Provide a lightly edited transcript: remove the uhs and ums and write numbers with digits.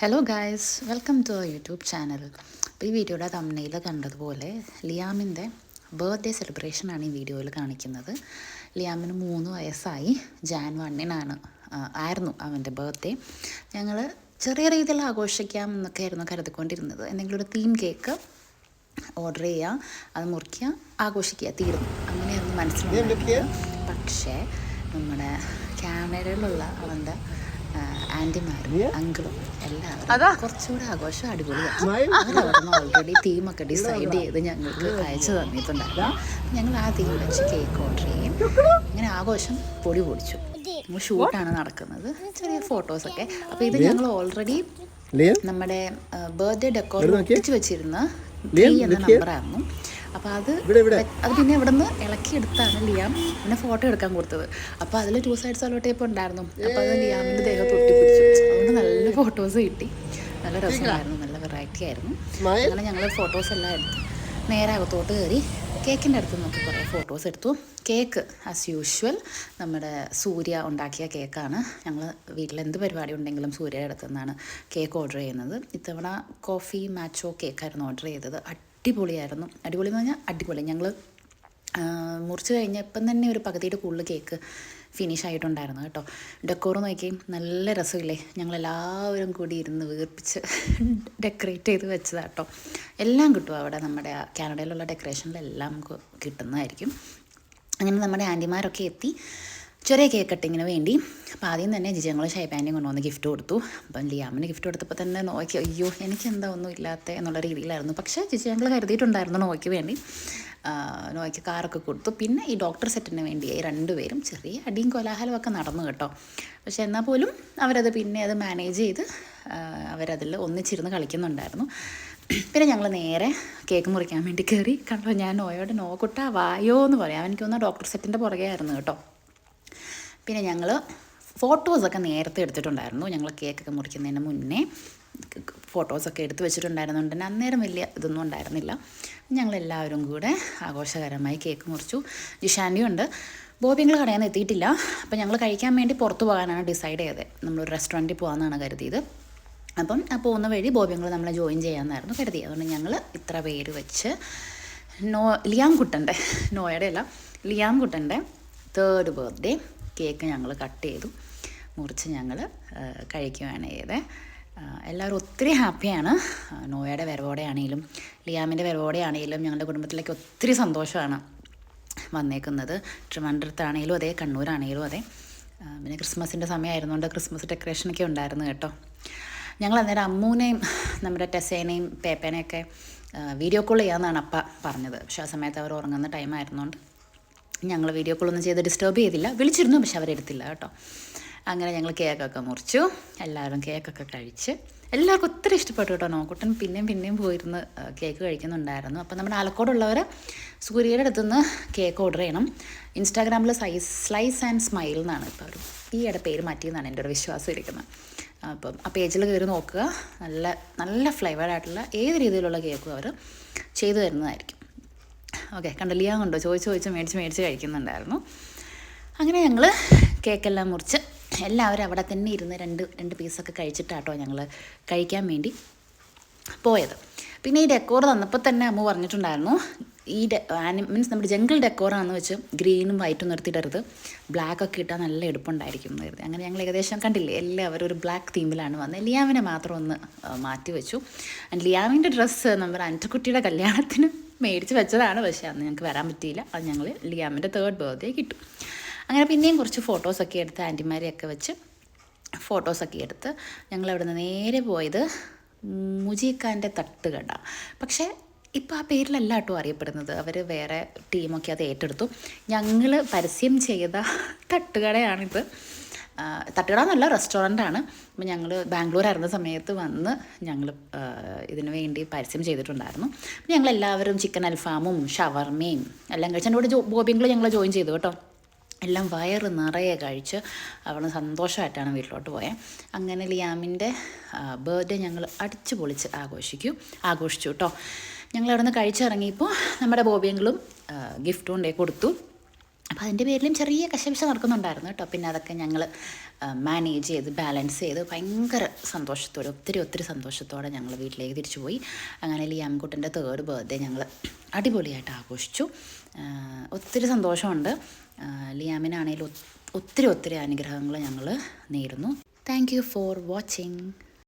Hello guys, welcome to our YouTube channel. അപ്പോൾ ഈ വീഡിയോയുടെ തമ്മിൽ കണ്ടതുപോലെ ലിയാമിൻ്റെ ബർത്ത്ഡേ സെലിബ്രേഷനാണ് ഈ വീഡിയോയിൽ കാണിക്കുന്നത്. ലിയാമിന് 3 വയസ്സായി. ജാൻ 1 ആയിരുന്നു അവൻ്റെ ബർത്ത്ഡേ. ഞങ്ങൾ ചെറിയ രീതിയിൽ ആഘോഷിക്കാം എന്നൊക്കെ ആയിരുന്നു കരുതിക്കൊണ്ടിരുന്നത്. എന്തെങ്കിലും ഒരു തീം കേക്ക് ഓർഡർ ചെയ്യുക, അത് മുറിക്കുക, ആഘോഷിക്കുക, തീർന്നു, അങ്ങനെയായിരുന്നു മനസ്സിലുണ്ടായിരുന്നത്. പക്ഷേ നമ്മുടെ കാനഡയിലുള്ള അവൻ്റെ ആൻറ്റിമാരും അങ്കിളും എല്ലാവരും കുറച്ചുകൂടെ ആഘോഷം അടിപൊളിയാണ്. അവരവിടുന്ന് ഓൾറെഡി തീമൊക്കെ ഡിസൈഡ് ചെയ്ത് ഞങ്ങൾക്ക് അയച്ചു തന്നിട്ടുണ്ടായിരുന്നു. ഞങ്ങൾ ആ തീം വെച്ച് കേക്ക് ഓർഡർ ചെയ്യും. ഇങ്ങനെ ആഘോഷം പൊടി പൊടിച്ചു. ഷൂട്ടാണ് നടക്കുന്നത്, ചെറിയ ഫോട്ടോസൊക്കെ. അപ്പോൾ ഇത് ഞങ്ങൾ ഓൾറെഡി നമ്മുടെ ബർത്ത്ഡേ ഡെക്കോർ ഒട്ടിച്ച് വെച്ചിരുന്ന 3 എന്ന നമ്പറായിരുന്നു. അപ്പോൾ അത് പിന്നെ ഇവിടെ നിന്ന് ഇളക്കിയെടുത്താണ് ലിയാം പിന്നെ ഫോട്ടോ എടുക്കാൻ കൊടുത്തത്. അപ്പോൾ അതിൽ 2 സൈഡ് സെല്ലോ ടേപ്പ് ഉണ്ടായിരുന്നു. അപ്പോൾ അത് ലിയാമിൻ്റെ ദേഹം പൊട്ടിപ്പിടിച്ചു. അതുകൊണ്ട് നല്ല ഫോട്ടോസ് കിട്ടി. നല്ല രസമായിരുന്നു, നല്ല വെറൈറ്റി ആയിരുന്നു. അങ്ങനെ ഞങ്ങൾ ഫോട്ടോസ് എല്ലാം എടുത്ത് നേരെ അകത്തോട്ട് കയറി കേക്കിൻ്റെ അടുത്ത് നോക്കി കുറേ ഫോട്ടോസ് എടുത്തു. കേക്ക് ആസ് യൂഷ്വൽ നമ്മുടെ സൂര്യ ഉണ്ടാക്കിയ കേക്കാണ്. ഞങ്ങൾ വീട്ടിൽ എന്ത് പരിപാടി ഉണ്ടെങ്കിലും സൂര്യയുടെ അടുത്ത് നിന്നാണ് കേക്ക് ഓർഡർ ചെയ്യുന്നത്. ഇത്തവണ കോഫി മാച്ചോ കേക്കായിരുന്നു ഓർഡർ ചെയ്തത്. അടിപൊളിയായിരുന്നു. അടിപൊളി എന്ന് പറഞ്ഞാൽ അടിപൊളി. ഞങ്ങൾ മുറിച്ച് കഴിഞ്ഞാൽ ഇപ്പം തന്നെ ഒരു പകുതിയുടെ കൂടുതൽ കേക്ക് ഫിനിഷ് ആയിട്ടുണ്ടായിരുന്നു കേട്ടോ. ഡെക്കോർ നോക്കി നല്ല രസമില്ലേ. ഞങ്ങളെല്ലാവരും കൂടി ഇരുന്ന് വീർപ്പിച്ച് ഡെക്കറേറ്റ് ചെയ്ത് വെച്ചതാണ് കേട്ടോ. എല്ലാം കിട്ടും അവിടെ. നമ്മുടെ കാനഡയിലുള്ള ഡെക്കറേഷനിലെല്ലാം നമുക്ക് കിട്ടുന്നതായിരിക്കും. അങ്ങനെ നമ്മുടെ ആൻറ്റിമാരൊക്കെ എത്തി ചെറിയ കേക്ക് കട്ടിങ്ങിന് വേണ്ടി. അപ്പോൾ ആദ്യം തന്നെ ഞങ്ങൾ ഷൈപ്പാൻ്റെയും കൊണ്ടുവന്ന് ഗിഫ്റ്റ് കൊടുത്തു. അപ്പം ലിയാമിന് ഗിഫ്റ്റ് കൊടുത്തപ്പോൾ തന്നെ നോക്കി, അയ്യോ എനിക്കെന്താ ഒന്നും ഇല്ലാത്ത എന്നുള്ള രീതിയിലായിരുന്നു. പക്ഷേ ഞങ്ങൾ കരുതിയിട്ടുണ്ടായിരുന്നു നോയ്ക്ക് വേണ്ടി. നോയ്ക്ക് കാറൊക്കെ കൊടുത്തു. പിന്നെ ഈ ഡോക്ടർ സെറ്റിന് വേണ്ടി 2 പേരും ചെറിയ അടിയും കോലാഹലമൊക്കെ നടന്നു കേട്ടോ. പക്ഷേ എന്നാൽ പോലും അവരത് പിന്നെ അത് മാനേജ് ചെയ്ത് അവരതിൽ ഒന്നിച്ചിരുന്ന് കളിക്കുന്നുണ്ടായിരുന്നു. പിന്നെ ഞങ്ങൾ നേരെ കേക്ക് മുറിക്കാൻ വേണ്ടി കയറി. കണ്ടോ, ഞാൻ നോയോട് നോക്കുട്ടാ വായോ എന്ന് പറയാം. എനിക്ക് തോന്നുന്നു ഡോക്ടർ സെറ്റിൻ്റെ പുറകെ ആയിരുന്നു കേട്ടോ. പിന്നെ ഞങ്ങൾ ഫോട്ടോസൊക്കെ നേരത്തെ എടുത്തിട്ടുണ്ടായിരുന്നു. ഞങ്ങൾ കേക്കൊക്കെ മുറിക്കുന്നതിന് മുന്നേ ഫോട്ടോസൊക്കെ എടുത്ത് വെച്ചിട്ടുണ്ടായിരുന്നുകൊണ്ട് തന്നെ അന്നേരം വലിയ ഇതൊന്നും ഉണ്ടായിരുന്നില്ല. ഞങ്ങളെല്ലാവരും കൂടെ ആഘോഷകരമായി കേക്ക് മുറിച്ചു. ജിഷാൻ്റെയും ഉണ്ട്. ബോബിങ്ങൾ കടയിൽ നിന്ന് എത്തിയിട്ടില്ല. അപ്പോൾ ഞങ്ങൾ കഴിക്കാൻ വേണ്ടി പുറത്ത് പോകാനാണ് ഡിസൈഡ് ചെയ്തത്. നമ്മളൊരു റെസ്റ്റോറൻറ്റിൽ പോകാമെന്നാണ് കരുതിയത്. അപ്പം ആ പോകുന്ന വഴി ബോബിങ്ങൾ നമ്മളെ ജോയിൻ ചെയ്യാമെന്നായിരുന്നു കരുതിയത്. അതുകൊണ്ട് ഞങ്ങൾ ഇത്ര പേര് വെച്ച് ലിയാം കുട്ടൻ്റെ, നോയുടെ അല്ല, ലിയാം കുട്ടൻ്റെ 3rd ബർത്ത്ഡേ കേക്ക് ഞങ്ങൾ കട്ട് ചെയ്തു, മുറിച്ച് ഞങ്ങൾ കഴിക്കുകയാണ് ചെയ്തത്. എല്ലാവരും ഒത്തിരി ഹാപ്പിയാണ്. നോയയുടെ വരവോടെ ആണെങ്കിലും ലിയാമിൻ്റെ വരവോടെ ആണെങ്കിലും ഞങ്ങളുടെ കുടുംബത്തിലേക്ക് ഒത്തിരി സന്തോഷമാണ് വന്നേക്കുന്നത്. ട്രിവാൻഡ്രത്താണെങ്കിലും അതെ, കണ്ണൂരാണെങ്കിലും അതെ. പിന്നെ ക്രിസ്മസിൻ്റെ സമയമായിരുന്നുകൊണ്ട് ക്രിസ്മസ് ഡെക്കറേഷനൊക്കെ ഉണ്ടായിരുന്നു കേട്ടോ. ഞങ്ങൾ അന്നേരം അമ്മൂനെയും നമ്മുടെ ടെസേനെയും പേപ്പേനെയൊക്കെ വീഡിയോ കോൾ ചെയ്യാമെന്നാണ് അപ്പ പറഞ്ഞത്. പക്ഷേ ആ സമയത്ത് അവർ ഉറങ്ങുന്ന ടൈം ആയിരുന്നുകൊണ്ട് ഞങ്ങൾ വീഡിയോ കോളൊന്നും ചെയ്ത് ഡിസ്റ്റർബ് ചെയ്തില്ല. വിളിച്ചിരുന്നു, പക്ഷെ അവരെടുത്തില്ല കേട്ടോ. അങ്ങനെ ഞങ്ങൾ കേക്കൊക്കെ മുറിച്ചു. എല്ലാവരും കേക്കൊക്കെ കഴിച്ച് എല്ലാവർക്കും ഒത്തിരി ഇഷ്ടപ്പെട്ടു കേട്ടോ. നോക്കുട്ടൻ പിന്നെയും പോയിരുന്ന് കേക്ക് കഴിക്കുന്നുണ്ടായിരുന്നു. അപ്പോൾ നമ്മുടെ ആലക്കോടുള്ളവർ സൂര്യയുടെ അടുത്തുനിന്ന് കേക്ക് ഓർഡർ ചെയ്യണം. ഇൻസ്റ്റാഗ്രാമിൽ സ്ലൈസ് ആൻഡ് സ്മൈൽ എന്നാണ് ഇപ്പോൾ അവർ ഈയിടെ പേര് മാറ്റിയെന്നാണ് എൻ്റെ ഒരു വിശ്വാസം ഇരിക്കുന്നത്. അപ്പം ആ പേജിൽ കയറി നോക്കുക. നല്ല നല്ല ഫ്ലേവേർഡായിട്ടുള്ള ഏത് രീതിയിലുള്ള കേക്കും അവർ ചെയ്തു തരുന്നതായിരിക്കും. ഓക്കെ, കണ്ടലിയാ കൊണ്ടോ ചോദിച്ച് മേടിച്ച് കഴിക്കുന്നുണ്ടായിരുന്നു. അങ്ങനെ ഞങ്ങൾ കേക്കെല്ലാം മുറിച്ച് എല്ലാവരും അവിടെ തന്നെ ഇരുന്ന് രണ്ട് പീസൊക്കെ കഴിച്ചിട്ടാട്ടോ ഞങ്ങൾ കഴിക്കാൻ വേണ്ടി പോയത്. പിന്നെ ഈ ഡെക്കോർ തന്നപ്പോൾ തന്നെ അമ്മ പറഞ്ഞിട്ടുണ്ടായിരുന്നു, ഈ മീൻസ് നമ്മുടെ ജംഗിൾ ഡെക്കോറാണെന്ന് വെച്ച് ഗ്രീനും വൈറ്റും നിർത്തിയിടരുത്, ബ്ലാക്കൊക്കെ ഇട്ടാൽ നല്ല എടുപ്പുണ്ടായിരിക്കും എന്ന് കരുതി. അങ്ങനെ ഞങ്ങൾ ഏകദേശം കണ്ടില്ലേ, എല്ലാവരും ഒരു ബ്ലാക്ക് തീമിലാണ് വന്നത്. ലിയാമിനെ മാത്രം ഒന്ന് മാറ്റി വെച്ചു. ലിയാമിൻ്റെ ഡ്രസ്സ് നമ്മുടെ അൻറ്റക്കുട്ടിയുടെ കല്യാണത്തിന് മേടിച്ച് വെച്ചതാണ്. പക്ഷേ അന്ന് ഞങ്ങൾക്ക് വരാൻ പറ്റിയില്ല. അത് ഞങ്ങൾ ലിയാമിൻ്റെ 3rd ബർത്ത്ഡേ കിട്ടും. അങ്ങനെ പിന്നെയും കുറച്ച് ഫോട്ടോസൊക്കെ എടുത്ത് ആൻറ്റിമാരെയൊക്കെ വെച്ച് ഫോട്ടോസൊക്കെ എടുത്ത് ഞങ്ങൾ അവിടെ നിന്ന് നേരെ പോയത് മുജീഖാൻ്റെ തട്ടുകട. പക്ഷേ ഇപ്പോൾ ആ പേരിലല്ല കേട്ടോ അറിയപ്പെടുന്നത്. അവർ വേറെ ടീമൊക്കെ അത് ഏറ്റെടുത്തു. ഞങ്ങൾ പരസ്യം ചെയ്ത തട്ടുകടയാണിത്. തട്ടുകട എന്നല്ല, റെസ്റ്റോറൻ്റാണ്. അപ്പോൾ ഞങ്ങൾ ബാംഗ്ലൂരായിരുന്ന സമയത്ത് വന്ന് ഞങ്ങൾ ഇതിനു വേണ്ടി പരസ്യം ചെയ്തിട്ടുണ്ടായിരുന്നു. ഞങ്ങളെല്ലാവരും ചിക്കൻ അൽഫാമും ഷവർമയും എല്ലാം കഴിച്ച് എൻ്റെ കൂടെ ബോബിങ്ങൾ ഞങ്ങൾ ജോയിൻ ചെയ്തു കേട്ടോ. എല്ലാം വയറ് നിറയെ കഴിച്ച് അവിടെ സന്തോഷമായിട്ടാണ് വീട്ടിലോട്ട് പോയത്. അങ്ങനെ ലിയാമിൻ്റെ ബർത്ത്ഡേ ഞങ്ങൾ അടിച്ചു പൊളിച്ച് ആഘോഷിച്ചു കേട്ടോ. ഞങ്ങൾ അവിടെ നിന്ന് കഴിച്ചിറങ്ങിയപ്പോൾ നമ്മുടെ ബോബിയങ്ങളും ഗിഫ്റ്റ് കൊണ്ടേ കൊടുത്തു. അപ്പോൾ അതിൻ്റെ പേരിലും ചെറിയ കശപിശ നടക്കുന്നുണ്ടായിരുന്നു കേട്ടോ. പിന്നെ അതൊക്കെ ഞങ്ങൾ മാനേജ് ചെയ്ത് ബാലൻസ് ചെയ്ത് ഭയങ്കര സന്തോഷത്തോടെ ഒത്തിരി സന്തോഷത്തോടെ ഞങ്ങൾ വീട്ടിലേക്ക് തിരിച്ചു പോയി. അങ്ങനെ ലിയാംകുട്ടൻ്റെ 3rd ബർത്ത്ഡേ ഞങ്ങൾ അടിപൊളിയായിട്ട് ആഘോഷിച്ചു. ഒത്തിരി സന്തോഷമുണ്ട്. ലിയാമിനാണേലും ഒത്തിരി അനുഗ്രഹങ്ങൾ ഞങ്ങൾ നേരുന്നു. Thank you for watching.